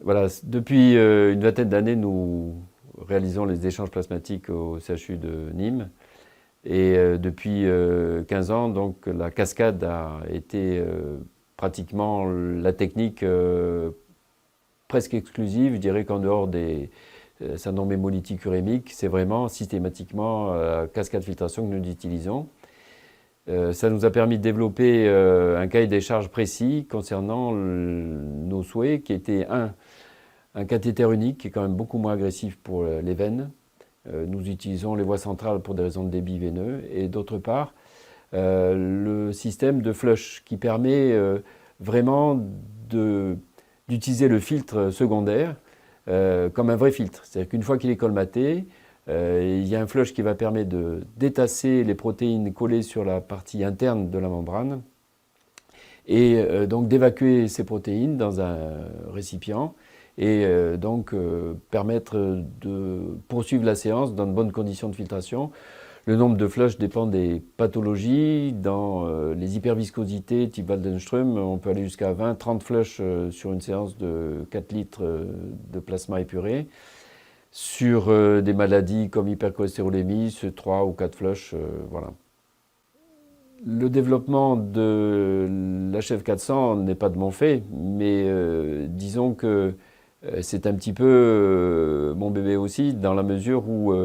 Voilà, depuis une vingtaine d'années, nous réalisons les échanges plasmatiques au CHU de Nîmes. Et depuis 15 ans, donc, la cascade a été pratiquement la technique presque exclusive. Je dirais qu'en dehors des syndromes hémolytiques urémiques, c'est vraiment systématiquement la cascade filtration que nous utilisons. Ça nous a permis de développer un cahier des charges précis concernant nos souhaits, qui était un cathéter unique, qui est quand même beaucoup moins agressif pour les veines. Nous utilisons les voies centrales pour des raisons de débit veineux. Et d'autre part, le système de flush qui permet vraiment d'utiliser le filtre secondaire comme un vrai filtre. C'est-à-dire qu'une fois qu'il est colmaté, il y a un flush qui va permettre de détasser les protéines collées sur la partie interne de la membrane et donc d'évacuer ces protéines dans un récipient et donc permettre de poursuivre la séance dans de bonnes conditions de filtration. Le nombre de flushs dépend des pathologies. Dans les hyperviscosités type Waldenström, on peut aller jusqu'à 20-30 flushs sur une séance de 4 litres de plasma épuré. Sur des maladies comme hypercholestérolémie, c'est 3 ou 4 flushs. Voilà. Le développement de l'HF 400 n'est pas de mon fait, mais disons que c'est un petit peu mon bébé aussi, dans la mesure où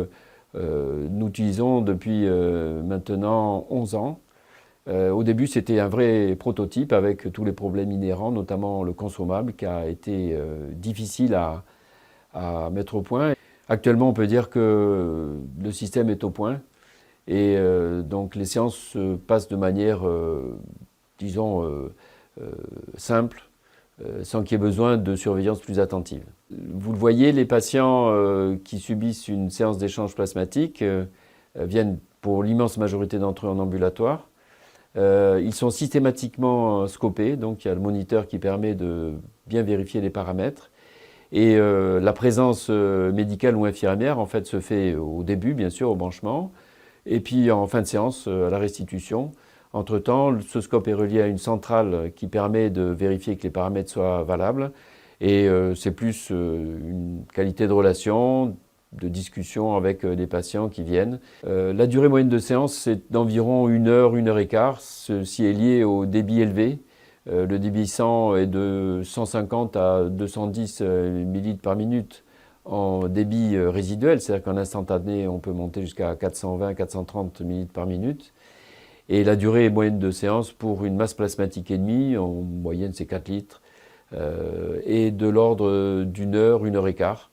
nous utilisons depuis maintenant 11 ans. Au début, c'était un vrai prototype avec tous les problèmes inhérents, notamment le consommable, qui a été difficile à mettre au point. Actuellement, on peut dire que le système est au point et donc les séances se passent de manière, disons, simple, sans qu'il y ait besoin de surveillance plus attentive. Vous le voyez, les patients qui subissent une séance d'échange plasmatique viennent pour l'immense majorité d'entre eux en ambulatoire. Ils sont systématiquement scopés, donc il y a le moniteur qui permet de bien vérifier les paramètres. Et la présence médicale ou infirmière, en fait, se fait au début, bien sûr, au branchement, et puis en fin de séance, à la restitution. Entre-temps, ce scope est relié à une centrale qui permet de vérifier que les paramètres soient valables. Et c'est plus une qualité de relation, de discussion avec les patients qui viennent. La durée moyenne de séance, c'est d'environ 1 heure et quart. Ceci est lié au débit élevé. Le débit 100 est de 150 à 210 millilitres par minute en débit résiduel, c'est-à-dire qu'en instantané, on peut monter jusqu'à 420-430 millilitres par minute. Et la durée moyenne de séance pour une masse plasmatique et demie, en moyenne c'est 4 litres, est de l'ordre d'1 heure et quart.